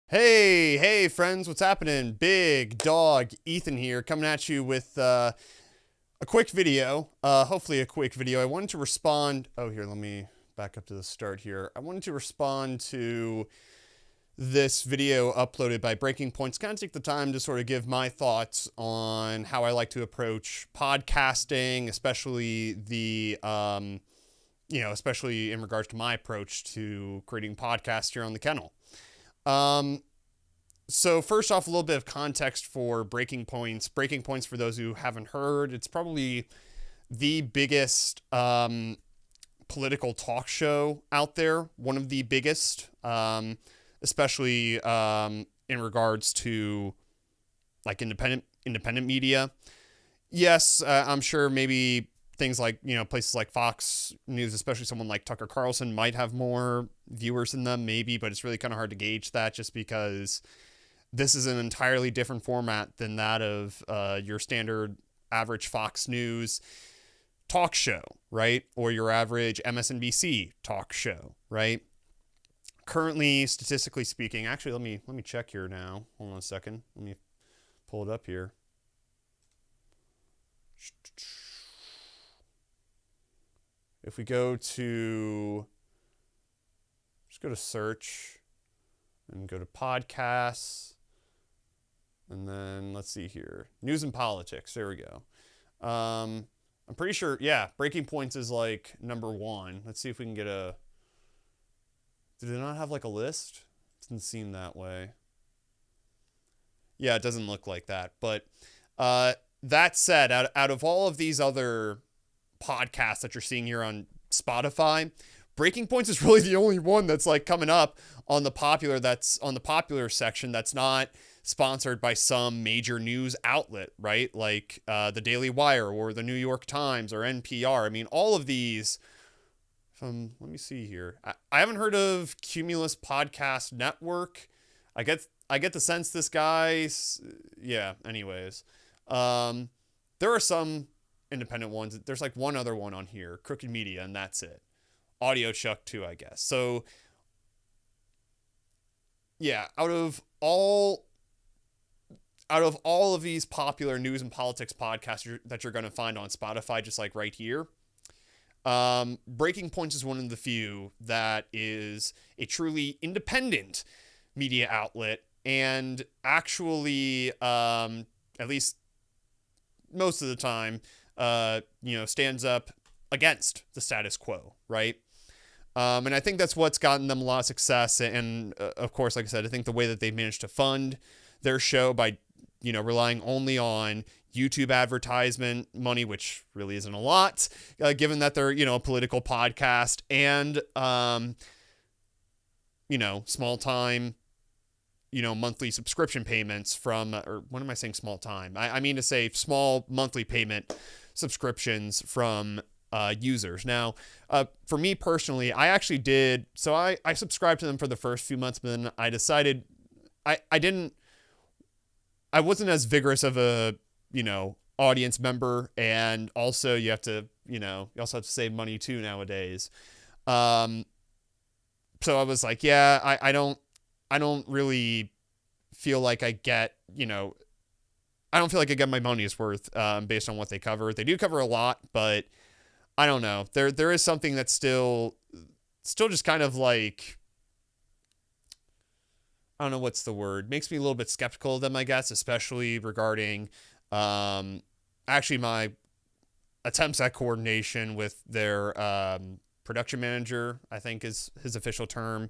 Hey, friends, what's happening? Big Dog Ethan here, coming at you with a quick video. Hopefully, a quick video. I wanted to respond. Oh, here, let me back up to the start here. I wanted to respond to this video uploaded by Breaking Points. Kind of take the time to sort of give my thoughts on how I like to approach podcasting, especially especially in regards to my approach to creating podcasts here on the Kennel. Um, so first off, a little bit of context for Breaking Points. Breaking Points, for those who haven't heard, it's probably the biggest political talk show out there. One of the biggest, especially in regards to like independent media. Yes, I'm sure maybe things like places like Fox News, especially someone like Tucker Carlson, might have more viewers than them, maybe, but it's really kind of hard to gauge that just because this is an entirely different format than that of your standard average Fox News talk show, right? Or your average MSNBC talk show, right? Currently, statistically speaking, actually, let me check here now. Hold on a second. Let me pull it up here. If we just go to search and go to podcasts, and then let's see here, news and politics. There we go. I'm pretty sure, yeah, Breaking Points is like number one. Let's see if we can get a. Do they not have like a list? It doesn't seem that way. Yeah, it doesn't look like that. But that said, out of all of these other podcasts that you're seeing here on Spotify, Breaking Points is really the only one that's like coming up on the popular section that's not sponsored by some major news outlet, right? Like the Daily Wire or the New York Times or NPR. I mean, all of these. Let me see here. I haven't heard of Cumulus Podcast Network. I get the sense this guy's. Yeah. Anyways, there are some independent ones. There's like one other one on here, Crooked Media, and that's it. Audio Chuck too, I guess. So yeah, out of all of these popular news and politics podcasts that you're going to find on Spotify, just like right here, Breaking Points is one of the few that is a truly independent media outlet and actually, at least most of the time, stands up against the status quo, right? And I think that's what's gotten them a lot of success. And of course, like I said, I think the way that they've managed to fund their show by, relying only on YouTube advertisement money, which really isn't a lot, given that they're, a political podcast and, small time, monthly subscription payments from, or what am I saying, small time? I mean to say small monthly payment subscriptions from users. Now, for me personally, I actually did, so I subscribed to them for the first few months, but then I decided I wasn't as vigorous of a, audience member, and also you also have to save money too nowadays. So I was like, yeah, I don't really feel like I get, I don't feel like I get my money's worth based on what they cover. They do cover a lot, but I don't know. There is something that's still just kind of like, I don't know what's the word. Makes me a little bit skeptical of them, I guess, especially regarding actually my attempts at coordination with their production manager, I think is his official term,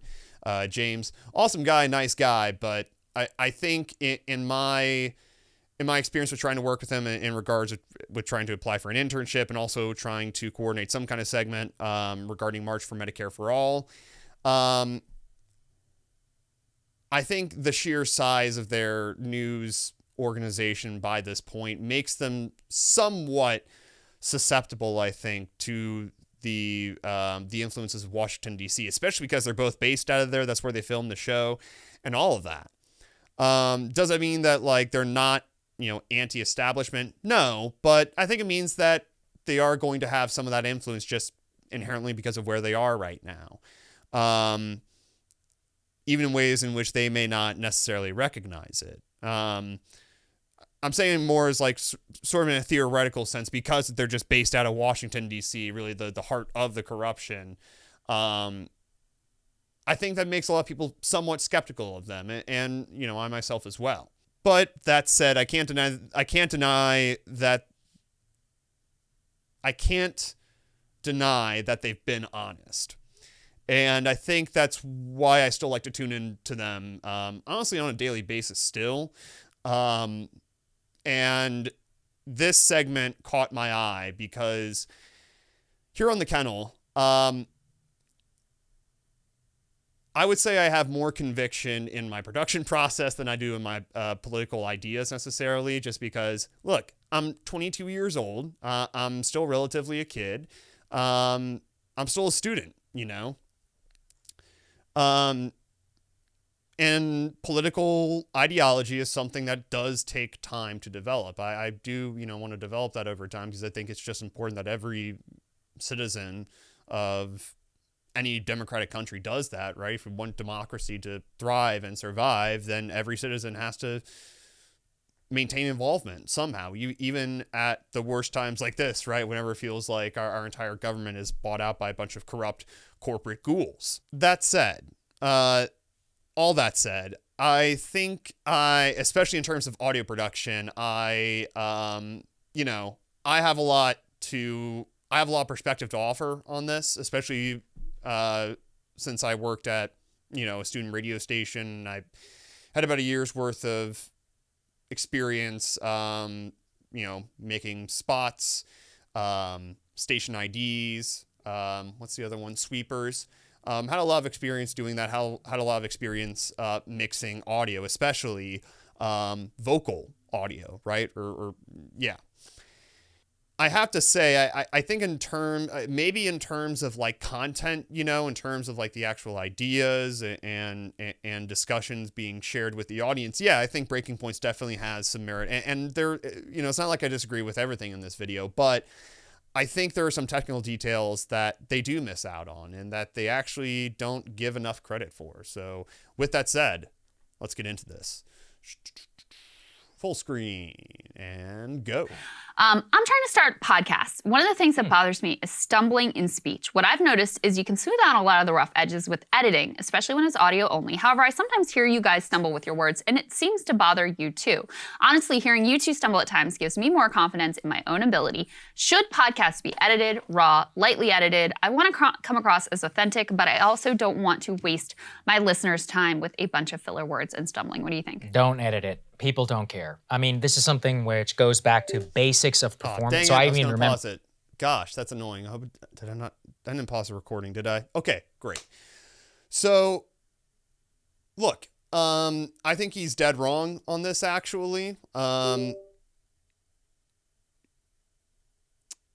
James. Awesome guy, nice guy, but I think in my experience with trying to work with him in regards with trying to apply for an internship and also trying to coordinate some kind of segment regarding March for Medicare for All, I think the sheer size of their news organization by this point makes them somewhat susceptible, I think, to the influences of Washington, D.C., especially because they're both based out of there. That's where they filmed the show and all of that. Does that mean that like they're not, anti-establishment? No, but I think it means that they are going to have some of that influence just inherently because of where they are right now. even in ways in which they may not necessarily recognize it. I'm saying more as like sort of in a theoretical sense, because they're just based out of Washington, D.C., really the heart of the corruption. I think that makes a lot of people somewhat skeptical of them, and you know, I myself as well. But that said, I can't deny that they've been honest. And I think that's why I still like to tune into them, honestly, on a daily basis still. And this segment caught my eye because here on the Kennel, I would say I have more conviction in my production process than I do in my political ideas necessarily, just because, look, I'm 22 years old. I'm still relatively a kid. I'm still a student, you know. And political ideology is something that does take time to develop. I do, you know, want to develop that over time, because I think it's just important that every citizen of any democratic country does that, right? If we want democracy to thrive and survive, then every citizen has to maintain involvement somehow, even at the worst times like this, right? Whenever it feels like our entire government is bought out by a bunch of corrupt corporate ghouls. That said, all that said, I think especially in terms of audio production, I have a lot of perspective to offer on this, especially since I worked at, you know, a student radio station. I had about a year's worth of experience, making spots, station IDs, what's the other one? Sweepers. Had a lot of experience doing that. Had a lot of experience mixing audio, especially vocal audio, right? Yeah. I have to say, I think maybe in terms of like content, you know, in terms of like the actual ideas and discussions being shared with the audience. Yeah, I think Breaking Points definitely has some merit, and there, you know, it's not like I disagree with everything in this video, but I think there are some technical details that they do miss out on and that they actually don't give enough credit for. So with that said, let's get into this. Full screen and go. I'm trying to start podcasts. One of the things that bothers me is stumbling in speech. What I've noticed is you can smooth out a lot of the rough edges with editing, especially when it's audio only. However, I sometimes hear you guys stumble with your words, and it seems to bother you too. Honestly, hearing you two stumble at times gives me more confidence in my own ability. Should podcasts be edited, raw, lightly edited? I want to come across as authentic, but I also don't want to waste my listeners' time with a bunch of filler words and stumbling. What do you think? Don't edit it. People don't care. I mean, this is something which goes back to basics of performance. Dang it, I was gonna pause it. Gosh, that's annoying. I didn't pause the recording, did I? Okay, great. So, look, I think he's dead wrong on this, actually. Let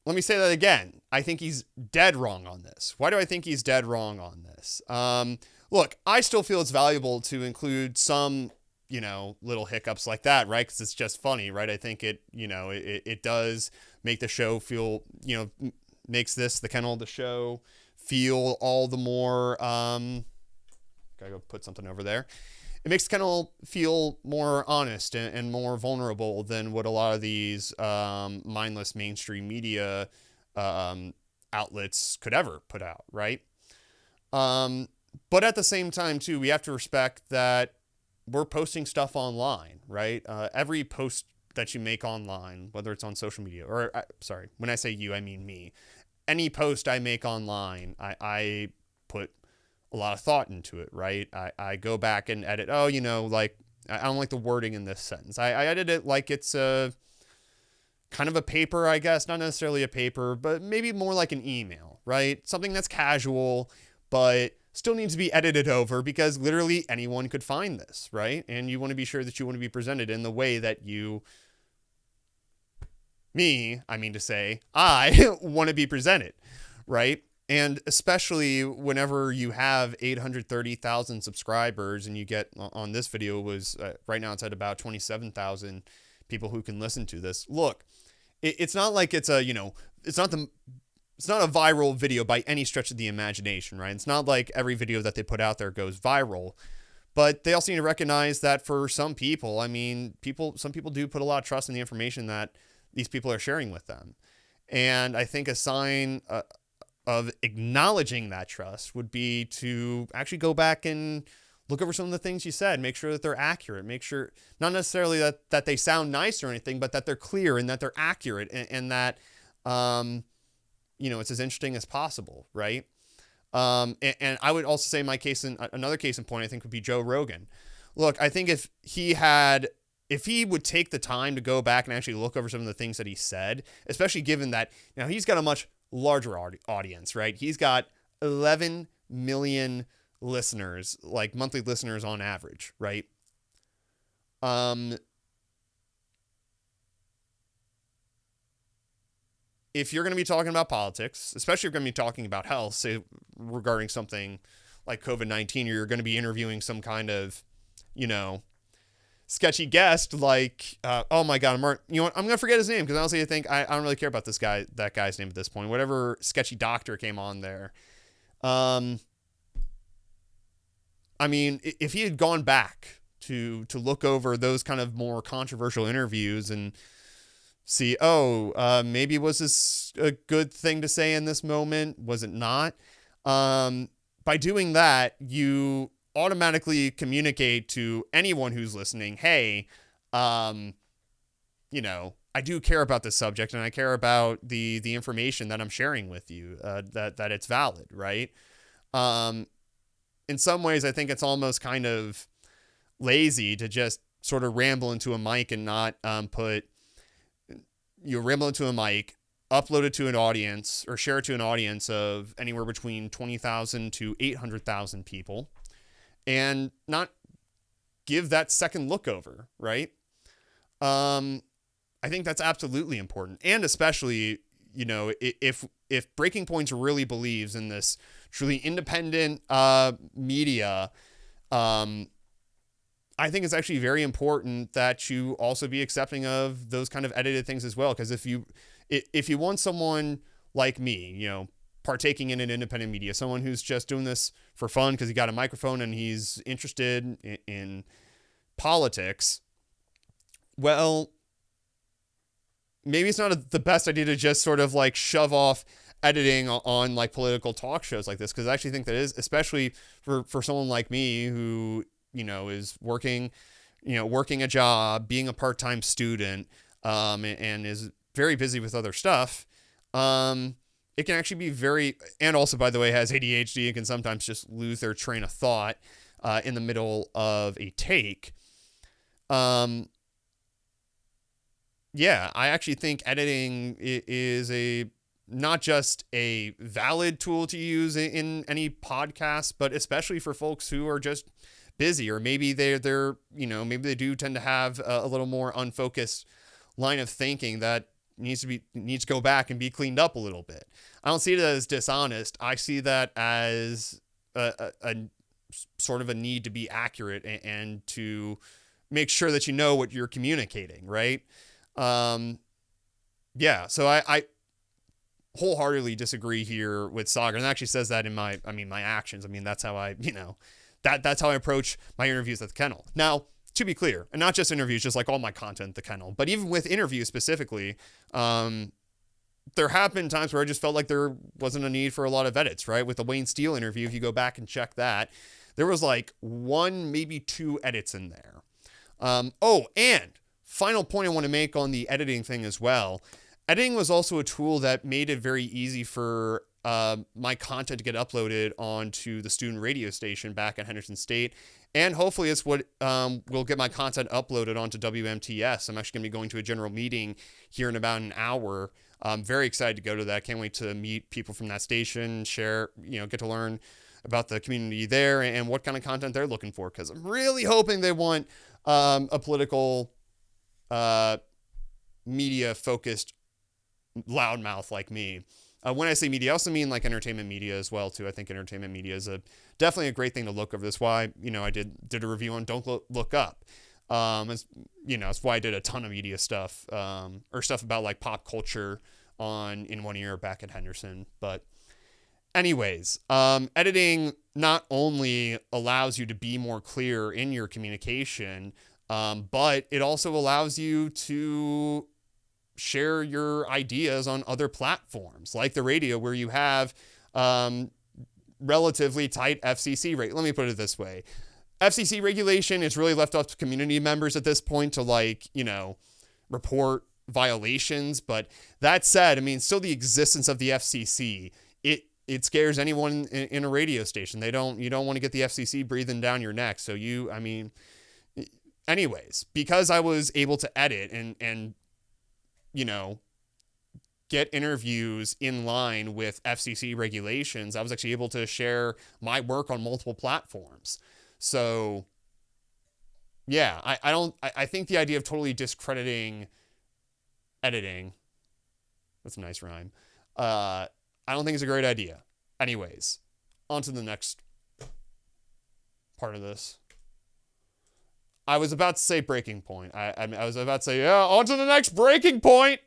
me say that again. I think he's dead wrong on this. Why do I think he's dead wrong on this? Look, I still feel it's valuable to include some, you know, little hiccups like that, right? Because it's just funny, right? I think it does make the show feel, you know, makes the Kennel, the show, feel all the more, gotta go put something over there. It makes the Kennel feel more honest and more vulnerable than what a lot of these mindless mainstream media outlets could ever put out, right? But at the same time, too, we have to respect that we're posting stuff online, right? Every post that you make online, whether it's on social media, or sorry, when I say you, I mean me. Any post I make online, I put a lot of thought into it, right? I go back and edit. Oh, you know, like, I don't like the wording in this sentence. I edit it like it's a kind of a paper, I guess. Not necessarily a paper, but maybe more like an email, right? Something that's casual, but still needs to be edited over, because literally anyone could find this, right? And you want to be sure that you want to be presented in the way that I want to be presented, right? And especially whenever you have 830,000 subscribers and you get, on this video was, right now it's at about 27,000 people who can listen to this. Look, it's not like it's a, you know, it's not a viral video by any stretch of the imagination, right? It's not like every video that they put out there goes viral. But they also need to recognize that for some people, I mean, some people do put a lot of trust in the information that these people are sharing with them. And I think a sign of acknowledging that trust would be to actually go back and look over some of the things you said, make sure that they're accurate, make sure not necessarily that they sound nice or anything, but that they're clear and that they're accurate and that, it's as interesting as possible. Right. And I would also say another case in point, I think would be Joe Rogan. Look, I think if he would take the time to go back and actually look over some of the things that he said, especially given that now he's got a much larger audience, right? He's got 11 million listeners, like monthly listeners on average, right? If you're going to be talking about politics, especially if you're going to be talking about health, say regarding something like COVID-19, or you're going to be interviewing some kind of, sketchy guest like, oh my God, I'm going to forget his name because honestly I think I don't really care about that guy's name at this point. Whatever sketchy doctor came on there. I mean, if he had gone back to look over those kind of more controversial interviews and see, maybe was this a good thing to say in this moment? Was it not? By doing that, you automatically communicate to anyone who's listening, hey, I do care about this subject and I care about the information that I'm sharing with you, that it's valid, right? In some ways, I think it's almost kind of lazy to just sort of ramble into a mic and not ramble into a mic, upload it to an audience or share it to an audience of anywhere between 20,000 to 800,000 people and not give that second look over, right? I think that's absolutely important. And especially, if Breaking Points really believes in this truly independent media, I think it's actually very important that you also be accepting of those kind of edited things as well. Because if you want someone like me, partaking in an independent media, someone who's just doing this for fun because he got a microphone and he's interested in politics, well, maybe it's not the best idea to just sort of like shove off editing on like political talk shows like this. Because I actually think that is, especially for someone like me who, is working a job, being a part-time student, and is very busy with other stuff. It can actually be and also, by the way, has ADHD and can sometimes just lose their train of thought in the middle of a take. I actually think editing is not just a valid tool to use in any podcast, but especially for folks who are just busy, or maybe they're maybe they do tend to have a little more unfocused line of thinking that needs to go back and be cleaned up a little bit. I don't see it as dishonest. I see that as a sort of a need to be accurate and to make sure that you know what you're communicating, right? So I wholeheartedly disagree here with Saagar, and actually says that in my actions. I mean, that's how I, that's how I approach my interviews at the Kennel. Now, to be clear, and not just interviews, just like all my content at the Kennel, but even with interviews specifically, there have been times where I just felt like there wasn't a need for a lot of edits, right? With the Wayne Steele interview, if you go back and check that, there was like 1, maybe 2 edits in there. And final point I want to make on the editing thing as well. Editing was also a tool that made it very easy for my content to get uploaded onto the student radio station back at Henderson State. And hopefully it's what will get my content uploaded onto WMTS. I'm actually going to be going to a general meeting here in about an hour. I'm very excited to go to that. Can't wait to meet people from that station, share, get to learn about the community there and what kind of content they're looking for. Because I'm really hoping they want a political media-focused loudmouth like me. When I say media, I also mean like entertainment media as well too. I think entertainment media is definitely a great thing to look over. That's why I did a review on Don't Look Up. That's why I did a ton of media stuff or stuff about like pop culture in one year back at Henderson. But anyways, editing not only allows you to be more clear in your communication, but it also allows you to share your ideas on other platforms like the radio, where you have relatively tight FCC rate. Let me put it this way. FCC regulation is really left up to community members at this point to, like, you know, report violations. But that said, I mean, still the existence of the FCC, it scares anyone in a radio station. You don't want to get the FCC breathing down your neck. So anyways, because I was able to edit and, you know, get interviews in line with FCC regulations, I was actually able to share my work on multiple platforms. So yeah, I think the idea of totally discrediting editing, that's a nice rhyme, I don't think it's a great idea. Anyways, on to the next part of this. I was about to say breaking point. I was about to say, yeah, on to the next breaking point.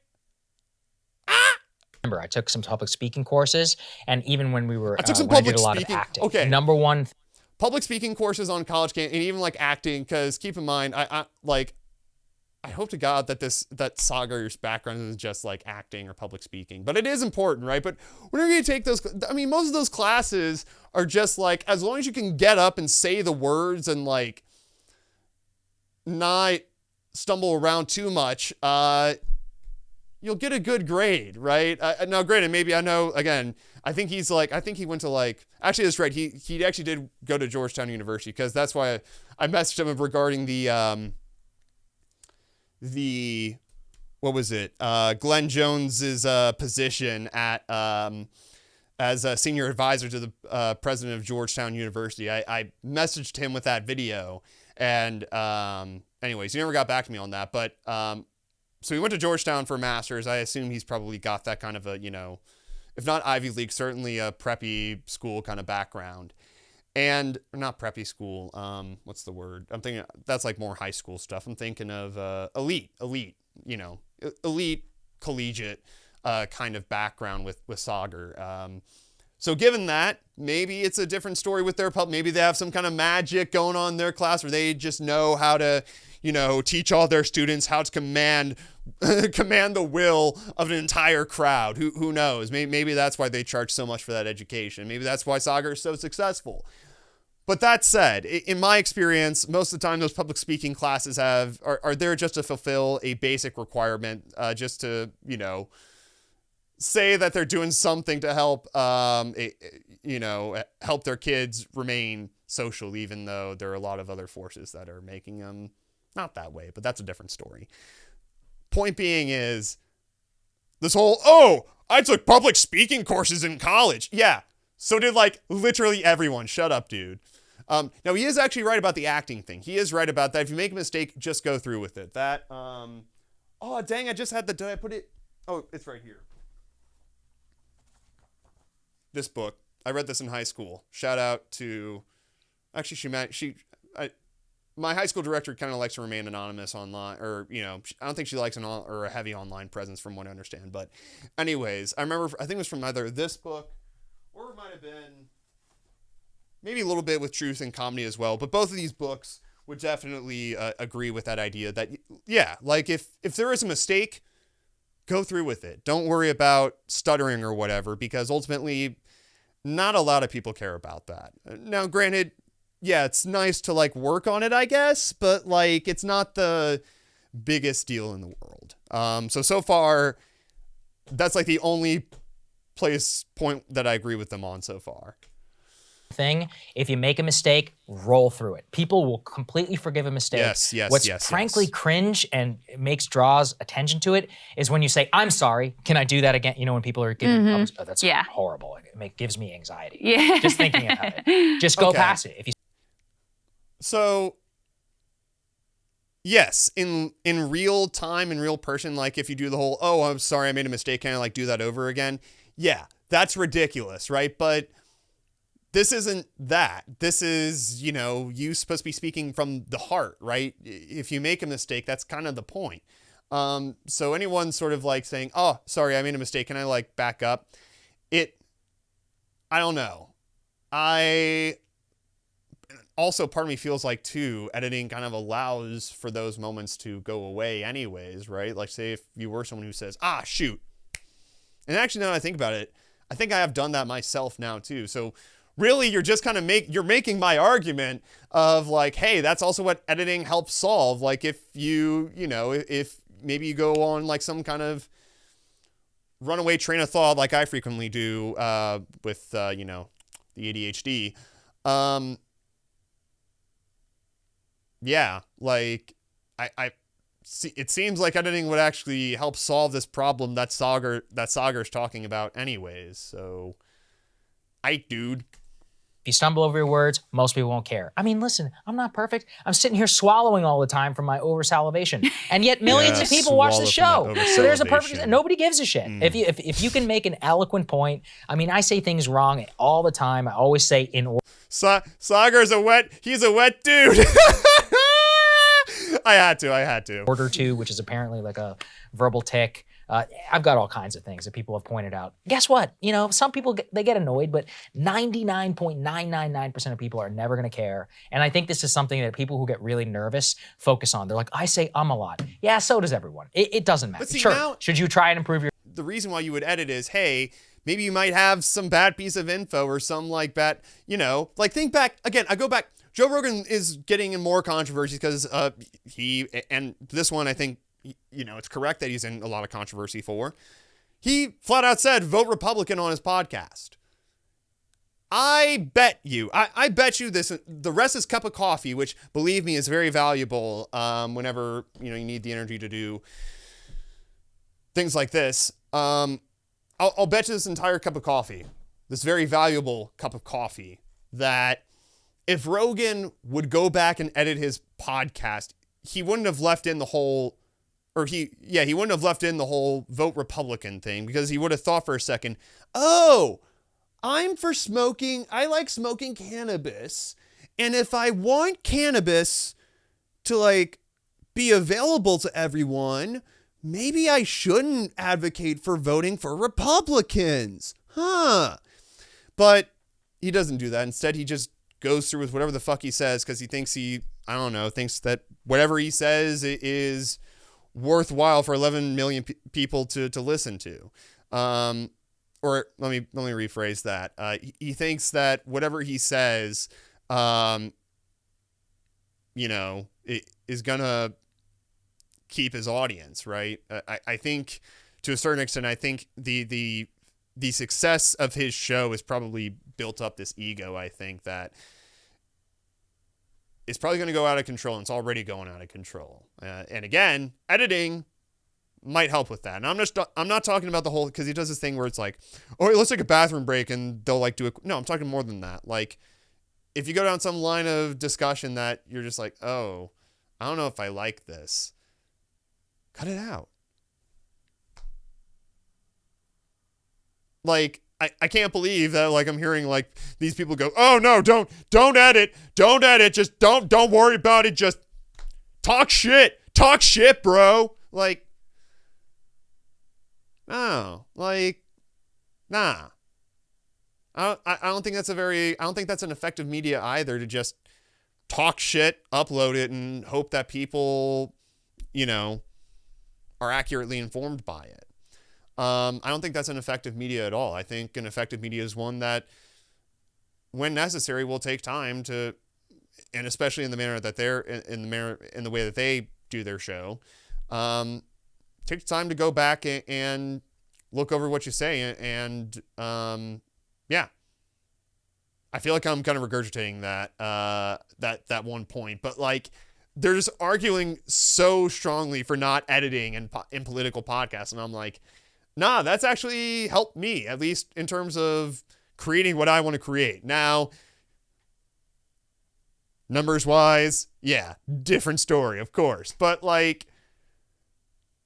Remember, I took some public speaking courses, and even when we were, I took some when I public did a lot speaking. of acting. Okay. Number one. Public speaking courses on college camp, and even like acting, because keep in mind, I hope to God that Saagar's background isn't just like acting or public speaking, but it is important, right? But whenever you take those, I mean, most of those classes are just like, as long as you can get up and say the words and like not stumble around too much, you'll get a good grade, right? Now, granted, maybe I know, again, I think he went to like, actually that's right, he actually did go to Georgetown University, because that's why I messaged him regarding the what was it? Glenn Jones's position at as a senior advisor to the president of Georgetown University. I messaged him with that video, and anyways, he never got back to me on that, but so he went to Georgetown for a master's. I assume he's probably got that kind of a, you know, if not Ivy League, certainly a preppy school kind of background. And not preppy school. What's the word? I'm thinking that's like more high school stuff. I'm thinking of elite, you know, elite collegiate kind of background with Saagar. So given that, maybe it's a different story with their maybe they have some kind of magic going on in their class, or they just know how to, you know, teach all their students how to command the will of an entire crowd. Who knows? Maybe that's why they charge so much for that education. Maybe that's why Saagar is so successful. But that said, in my experience, most of the time those public speaking classes are there just to fulfill a basic requirement, just to, you know, say that they're doing something to help, you know, help their kids remain social, even though there are a lot of other forces that are making them not that way. But that's a different story. Point being is this whole, oh, I took public speaking courses in college. Yeah, so did like literally everyone. Shut up, dude. Now he is actually right about the acting thing. He is right about that. If you make a mistake, just go through with it. That, oh, dang, I just had did I put it? Oh, it's right here. This book. I read this in high school. Shout out to, actually, my high school director kind of likes to remain anonymous online, or, you know, I don't think she likes a heavy online presence from what I understand. But anyways, I remember, I think it was from either this book, or it might have been maybe a little bit with Truth and Comedy as well. But both of these books would definitely agree with that idea that, yeah, like if there is a mistake, go through with it. Don't worry about stuttering or whatever, because ultimately not a lot of people care about that. Now, granted, yeah, it's nice to like work on it, I guess, but like it's not the biggest deal in the world. So far, that's like the only point that I agree with them on so far. Thing, if you make a mistake, roll through it. People will completely forgive a mistake. What's frankly cringe and draws attention to it is when you say, I'm sorry, can I do that again? You know, when people are giving, oh, that's horrible. It gives me anxiety. Yeah. Just thinking about it. Just go past it. If you. So, yes, in real time, in real person, like if you do the whole, oh, I'm sorry, I made a mistake, can I like do that over again? Yeah, that's ridiculous, right? But this isn't that. This is, you know, you supposed to be speaking from the heart, right? If you make a mistake, that's kind of the point. So anyone sort of like saying, oh, sorry, I made a mistake, can I like back up? I don't know. I also, part of me feels like too, editing kind of allows for those moments to go away anyways, right? Like say if you were someone who says, shoot. And actually now that I think about it, I think I have done that myself now too. So really you're just kind of you're making my argument of like, hey, that's also what editing helps solve. Like if if maybe you go on like some kind of runaway train of thought like I frequently do with, the ADHD. Yeah, like I see, it seems like editing would actually help solve this problem that Saagar's talking about anyways. So, dude. If you stumble over your words, most people won't care. I mean, listen, I'm not perfect. I'm sitting here swallowing all the time from my over salivation, and yet millions of people watch the show. So there's a perfect. Nobody gives a shit. If you can make an eloquent point, I mean, I say things wrong all the time. I always say in order. Saagar's he's a wet dude. I had to. Order to, which is apparently like a verbal tick. I've got all kinds of things that people have pointed out. Guess what? Some people, they get annoyed, but 99.999% of people are never going to care. And I think this is something that people who get really nervous focus on. They're like, I say a lot. Yeah, so does everyone. It doesn't matter. See, sure, now, should you try and improve your... The reason why you would edit is, hey, maybe you might have some bad piece of info or some like bad, like think back, again, I go back, Joe Rogan is getting in more controversy because and this one I think, it's correct that he's in a lot of controversy for. He flat out said, vote Republican on his podcast. I bet you this, the rest is cup of coffee, which believe me is very valuable whenever, you need the energy to do things like this. I'll bet you this entire cup of coffee, this very valuable cup of coffee, that if Rogan would go back and edit his podcast, he wouldn't have left in the whole, he wouldn't have left in the whole vote Republican thing, because he would have thought for a second, I'm for smoking. I like smoking cannabis. And if I want cannabis to be available to everyone, maybe I shouldn't advocate for voting for Republicans. But he doesn't do that. Instead, he just goes through with whatever the fuck he says because he thinks thinks that whatever he says is worthwhile for 11 million people to listen to. Or let me rephrase that. He thinks that whatever he says, it is gonna keep his audience, right? I think to a certain extent, I think the success of his show has probably built up this ego. I think that it's probably going to go out of control, and it's already going out of control. And again, editing might help with that. And I'm not talking about the whole, because he does this thing where it's like, let's take a bathroom break, and they'll do it. No, I'm talking more than that. Like, if you go down some line of discussion that you're just like, I don't know if I like this, cut it out. Like, I can't believe that I'm hearing these people go, oh no, don't edit, just don't worry about it, just talk shit, bro. Nah. I don't think that's an effective media either, to just talk shit, upload it, and hope that people, are accurately informed by it. I don't think that's an effective media at all. I think an effective media is one that, when necessary, will take time to, and especially in the manner that in the way that they do their show, take time to go back and look over what you say. And I feel like I'm kind of regurgitating that one point, but they're just arguing so strongly for not editing in political podcasts, and I'm like, nah, that's actually helped me, at least in terms of creating what I want to create. Now, numbers wise, different story, of course. But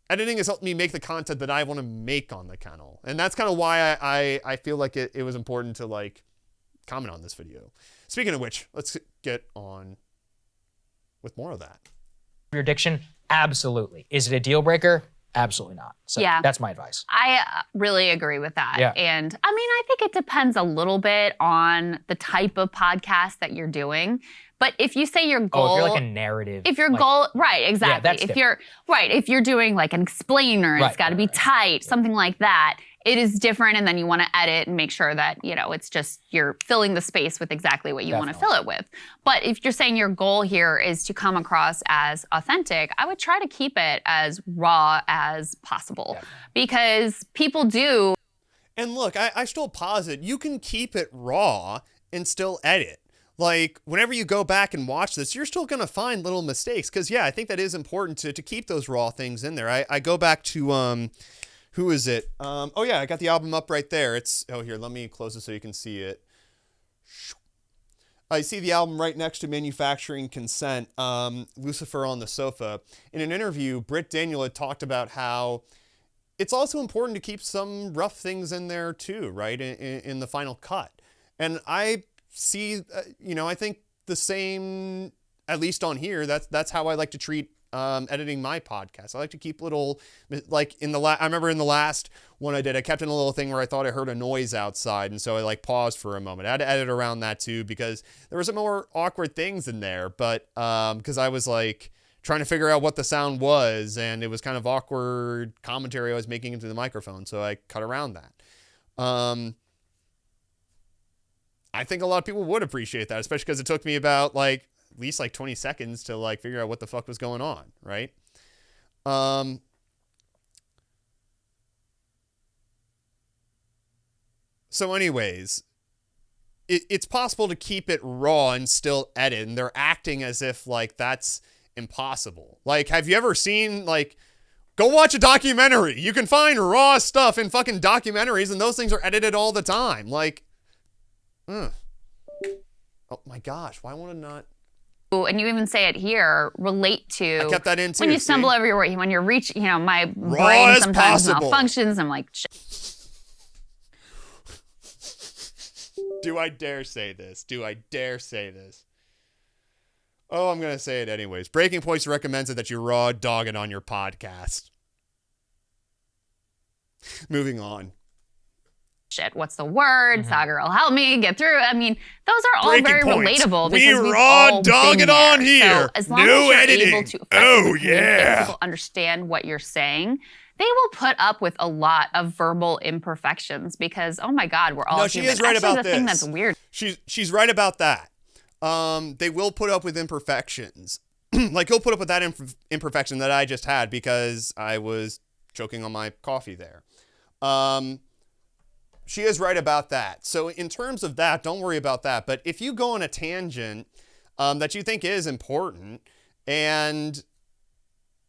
editing has helped me make the content that I want to make on the Kennel. And that's kind of why I feel like it was important to comment on this video. Speaking of which, let's get on with more of that. Your addiction? Absolutely. Is it a deal breaker? Absolutely not. So Yeah. that's my advice. I really agree with that. Yeah. And I mean, I think it depends a little bit on the type of podcast that you're doing. But if you say your goal, if you're like a narrative, if your goal, right, exactly. that's if you're doing like an explainer, it's got to be tight, something like that. It is different, and then you want to edit and make sure that, you know, it's just you're filling the space with exactly what you want to fill it with. But if you're saying your goal here is to come across as authentic, I would try to keep it as raw as possible because people do. And look, I still posit you can keep it raw and still edit. Like, whenever you go back and watch this, you're still going to find little mistakes. Because, yeah, I think that is important to keep those raw things in there. I go back to, who is it? Oh, yeah, I got the album up right there. Here, let me close it so you can see it. I see the album right next to Manufacturing Consent, Lucifer on the Sofa. In an interview, Britt Daniel had talked about how it's also important to keep some rough things in there too, right, in the final cut. And I see, I think the same, at least on here, that's how I like to treat editing my podcast. I like to keep little, like I remember in the last one I did, I kept in a little thing where I thought I heard a noise outside, and so I like paused for a moment. I had to edit around that too because there were some more awkward things in there, but because I was like trying to figure out what the sound was, and it was kind of awkward commentary I was making into the microphone, so I cut around that. I think a lot of people would appreciate that, especially because it took me about at least 20 seconds to figure out what the fuck was going on, right? So anyways, it's possible to keep it raw and still edit, and they're acting as if that's impossible. Have you ever seen go watch a documentary? You can find raw stuff in fucking documentaries, and those things are edited all the time. Oh my gosh, why won't it not? And you even say it here, relate to. I kept that in too. When you stumble over your word, when you're reaching, my raw brain sometimes malfunctions. I'm like, shit. Do I dare say this? Oh, I'm going to say it anyways. Breaking Points recommends that you raw dog it on your podcast. Moving on. Shit, what's the word? Saagar will help me get through. I mean, those are all Breaking very points. relatable We because we've raw all dog been it on there. here. So as long no as you're editing. able to communicate, people understand what you're saying, they will put up with a lot of verbal imperfections because, oh my God, we're all human. She is right Actually, about this. Thing that's weird. She's right about that. They will put up with imperfections. He'll put up with that imperfection that I just had because I was choking on my coffee there. She is right about that. So in terms of that, don't worry about that. But if you go on a tangent that you think is important, and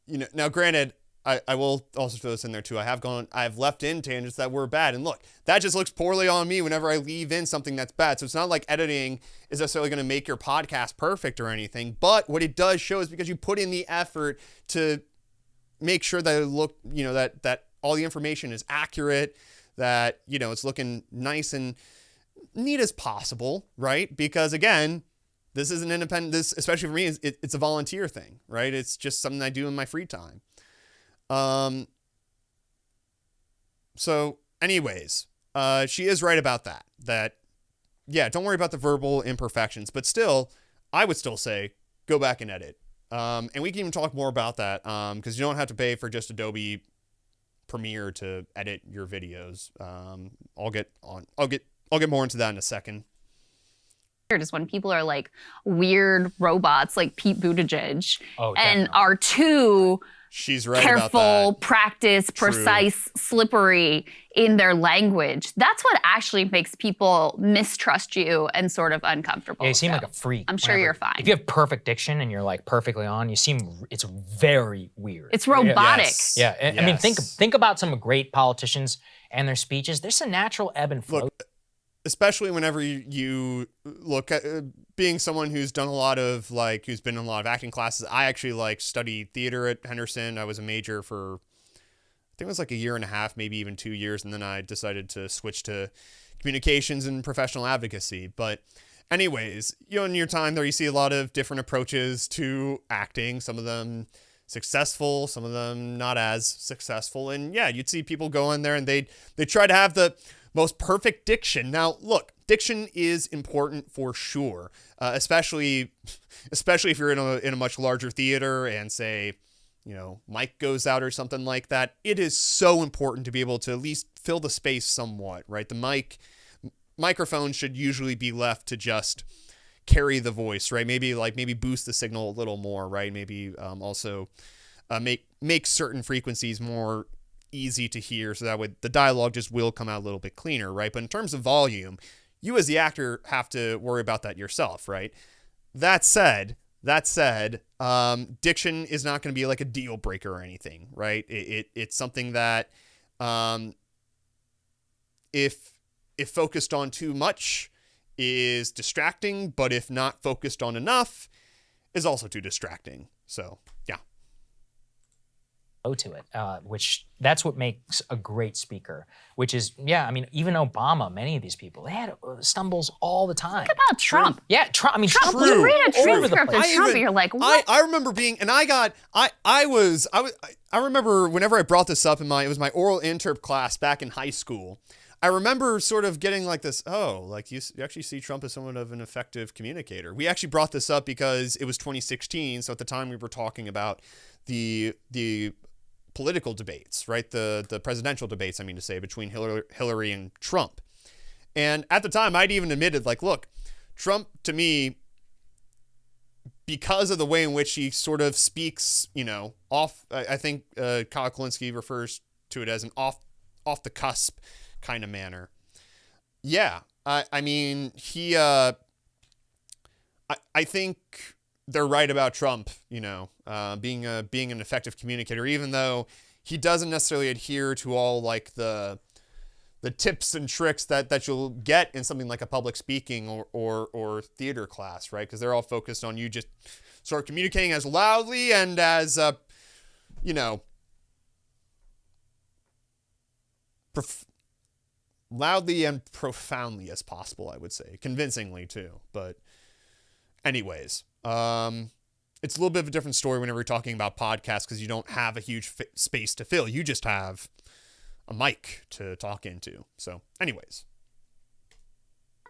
now granted, I will also throw this in there too. I've left in tangents that were bad. And look, that just looks poorly on me whenever I leave in something that's bad. So it's not like editing is necessarily going to make your podcast perfect or anything. But what it does show is because you put in the effort to make sure that it look, that all the information is accurate, that, it's looking nice and neat as possible, right? Because again, this is an independent, especially for me, it's a volunteer thing, right? It's just something I do in my free time. So anyways, she is right about that, yeah, don't worry about the verbal imperfections, but still, I would still say, go back and edit. And we can even talk more about that, because you don't have to pay for just Adobe Premiere to edit your videos. I'll get more into that in a second. Is when people are like weird robots like Pete Buttigieg and definitely. are too She's right careful, about that. practiced, precise, slippery in their language. That's what actually makes people mistrust you and sort of uncomfortable. Yeah, you seem like a freak. I'm sure you're fine. If you have perfect diction and you're perfectly on, it's very weird. It's robotic. Yes. Yeah, Yes. I mean, think about some great politicians and their speeches. There's a natural ebb and flow. Look, especially whenever you look at being someone who's done a lot of who's been in a lot of acting classes. I actually studied theater at Henderson. I was a major for, I think it was a year and a half, maybe even 2 years. And then I decided to switch to communications and professional advocacy. But anyways, in your time there, you see a lot of different approaches to acting. Some of them successful, some of them not as successful. And yeah, you'd see people go in there and they try to have the most perfect diction. Now, look, diction is important for sure, especially if you're in a much larger theater and say, mic goes out or something like that. It is so important to be able to at least fill the space somewhat, right? The microphone should usually be left to just carry the voice, right? Maybe boost the signal a little more, right? Maybe also make certain frequencies more easy to hear, so that way the dialogue just will come out a little bit cleaner, right? But in terms of volume, you as the actor have to worry about that yourself, right? That said, diction is not going to be like a deal breaker or anything, right? It's something that if focused on too much is distracting, but if not focused on enough is also too distracting. So yeah. To it, which that's what makes a great speaker, which is, even Obama, many of these people, they had stumbles all the time. Think about Trump. Yeah, Trump. Trump, true. You read a transcript of Trump and you're like, what? I remember I remember whenever I brought this up it was my oral interp class back in high school, I remember sort of getting like this, you actually see Trump as somewhat of an effective communicator. We actually brought this up because it was 2016, so at the time we were talking about the political debates, right? The presidential debates, between Hillary and Trump. And at the time, I'd even admitted, look, Trump, to me, because of the way in which he sort of speaks, off, I think Kyle Kulinski refers to it as an off the cusp kind of manner. Yeah, I think they're right about Trump, being an effective communicator, even though he doesn't necessarily adhere to all the tips and tricks that you'll get in something like a public speaking or theater class, right? Because they're all focused on you just sort of communicating as loudly and as, loudly and profoundly as possible, I would say. Convincingly, too. But anyways, it's a little bit of a different story whenever you're talking about podcasts because you don't have a huge space to fill. You just have a mic to talk into. So anyways.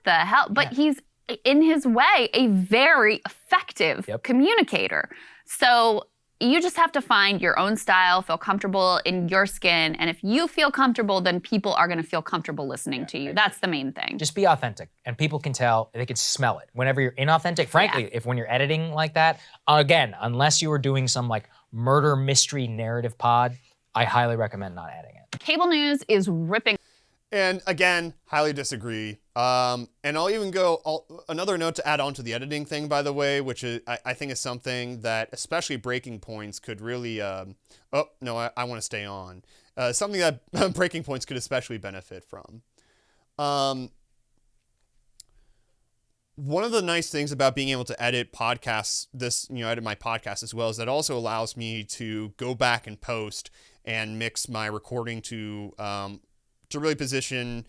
The hell? But he's, in his way, a very effective communicator. So you just have to find your own style, feel comfortable in your skin. And if you feel comfortable, then people are going to feel comfortable listening to you. That's the main thing. Just be authentic. And people can tell, they can smell it. Whenever you're inauthentic, frankly, when you're editing like that, again, unless you were doing some murder mystery narrative pod, I highly recommend not adding it. Cable news is ripping. And again, highly disagree. And I'll even another note to add on to the editing thing, by the way, which I think is something that especially Breaking Points could really, I want to stay on. Something that Breaking Points could especially benefit from. One of the nice things about being able to edit podcasts, edit my podcast as well, is that it also allows me to go back and post and mix my recording to really position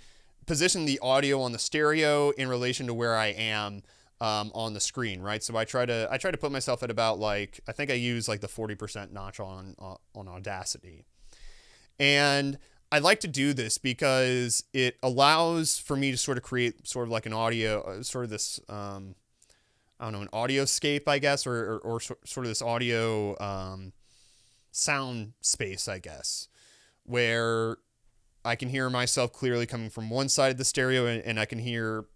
the audio on the stereo in relation to where I am on the screen, right? So I try to put myself at about I think I use the 40% notch on Audacity. And I like to do this because it allows for me to sort of create sort of an audio, sort of this, an audioscape, I guess, or sort of this audio sound space, I guess, where I can hear myself clearly coming from one side of the stereo and I can hear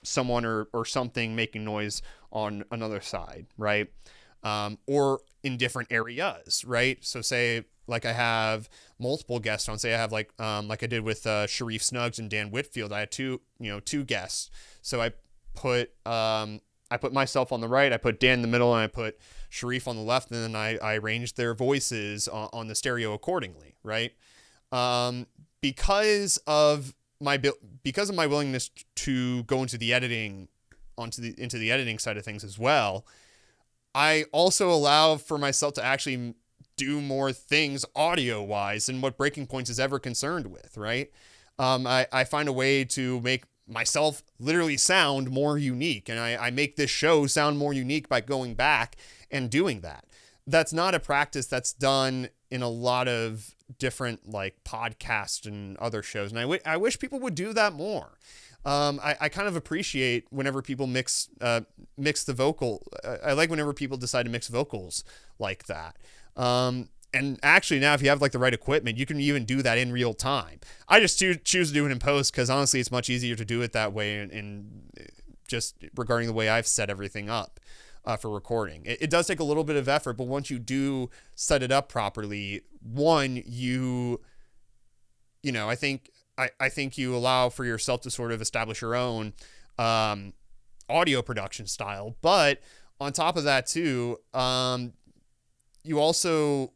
someone or something making noise on another side, right? Or in different areas, right? So say I have multiple guests on, say I have like I did with Sharif Snuggs and Dan Whitfield, I had two guests. So I put myself on the right, I put Dan in the middle, and I put Sharif on the left, and then I arranged their voices on the stereo accordingly, right? Because of my willingness to go into the editing into the editing side of things as well, I also allow for myself to actually do more things audio wise than what Breaking Points is ever concerned with, right? I find a way to make myself literally sound more unique, and I make this show sound more unique by going back and doing that. that's not a practice that's done in a lot of different like podcasts and other shows. And I wish people would do that more. I kind of appreciate whenever people mix the vocal. I like whenever people decide to mix vocals like that. And actually now if you have like the right equipment, you can even do that in real time. I just choose to do it in post because honestly it's much easier to do it that way and just regarding the way I've set everything up for recording. It does take a little bit of effort, but once you do set it up properly, one, I think you allow for yourself to sort of establish your own audio production style. But on top of that too, you also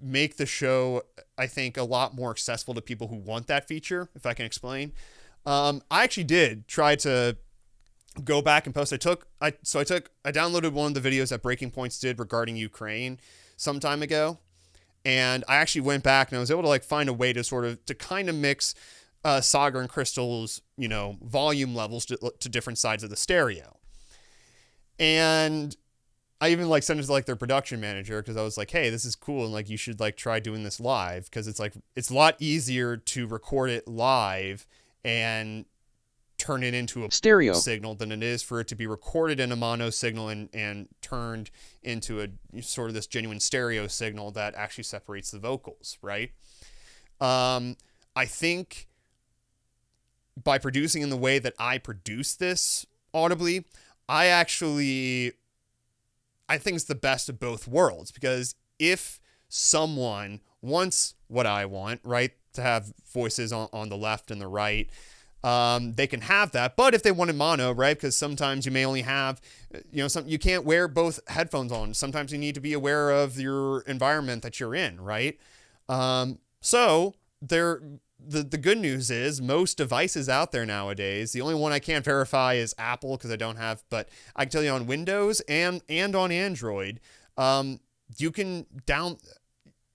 make the show, I think, a lot more accessible to people who want that feature, if I can explain. I actually did try to go back and post. I downloaded one of the videos that Breaking Points did regarding Ukraine some time ago. And I actually went back and I was able to like find a way to kind of mix Saagar and Krystal's, volume levels to different sides of the stereo. And I even like sent it to like their production manager because I was like, hey, this is cool. And like, you should like try doing this live because it's a lot easier to record it live and turn it into a stereo signal than it is for it to be recorded in a mono signal and turned into a sort of this genuine stereo signal that actually separates the vocals, right? I think by producing in the way that I produce this audibly, I think it's the best of both worlds because if someone wants what I want, right, to have voices on the left and the right, they can have that. But if they wanted mono, right, because sometimes you may only have, you can't wear both headphones on. Sometimes you need to be aware of your environment that you're in, right? So the good news is most devices out there nowadays, the only one I can't verify is Apple because I don't have, but I can tell you on Windows and on Android, you don't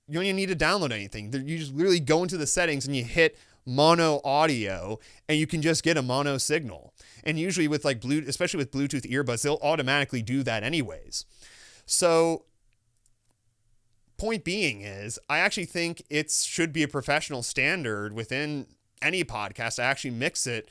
even need to download anything. You just literally go into the settings and you hit mono audio and you can just get a mono signal. And usually with like especially with Bluetooth earbuds, they'll automatically do that anyways. So point being is I actually think it should be a professional standard within any podcast to actually mix it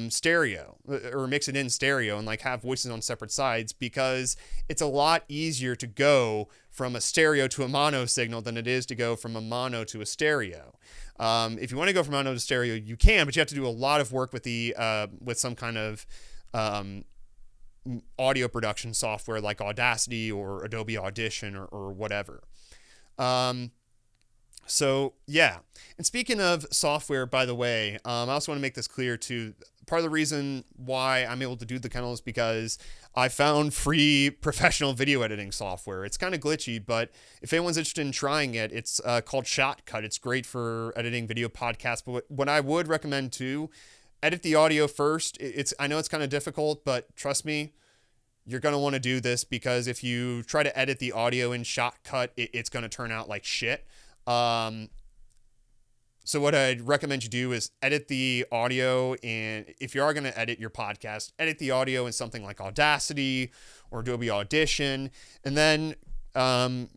stereo or mix it in stereo and like have voices on separate sides because it's a lot easier to go from a stereo to a mono signal than it is to go from a mono to a stereo. If you want to go from mono to stereo, you can, but you have to do a lot of work with with some kind of audio production software like Audacity or Adobe Audition or whatever. So yeah. And speaking of software, by the way, I also want to make this clear too. Part of the reason why I'm able to do the Kennel is because I found free professional video editing software. It's kind of glitchy, but if anyone's interested in trying it, it's called Shotcut. It's great for editing video podcasts. But what I would recommend too, edit the audio first. I know it's kind of difficult, but trust me, you're going to want to do this because if you try to edit the audio in Shotcut, it's going to turn out like shit. So what I'd recommend you do is edit the audio, and if you are going to edit your podcast, edit the audio in something like Audacity or Adobe Audition, and then have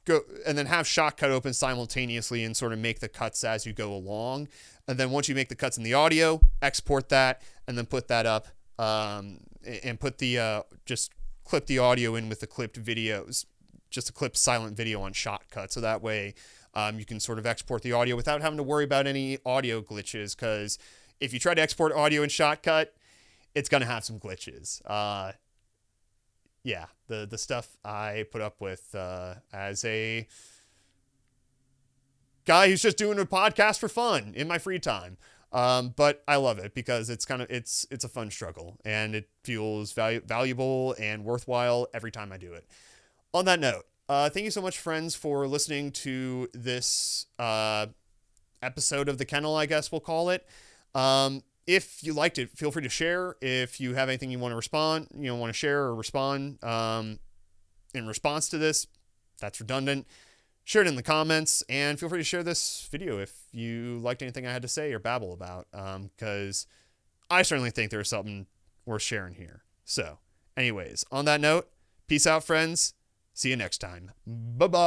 Shotcut open simultaneously and sort of make the cuts as you go along. And then once you make the cuts in the audio, export that and then put that up and put just clip the audio in with the clipped videos, just a clipped silent video on Shotcut. So that way you can sort of export the audio without having to worry about any audio glitches, because if you try to export audio in Shotcut, it's going to have some glitches. Yeah, the stuff I put up with as a guy who's just doing a podcast for fun in my free time. But I love it because it's a fun struggle and it feels valuable and worthwhile every time I do it. On that note, thank you so much, friends, for listening to this episode of the Kennel, I guess we'll call it. If you liked it, feel free to share. If you have anything you want to share or respond in response to this, that's redundant. Share it in the comments, and feel free to share this video if you liked anything I had to say or babble about, because I certainly think there's something worth sharing here. So, anyways, on that note, peace out, friends. See you next time. Bye-bye.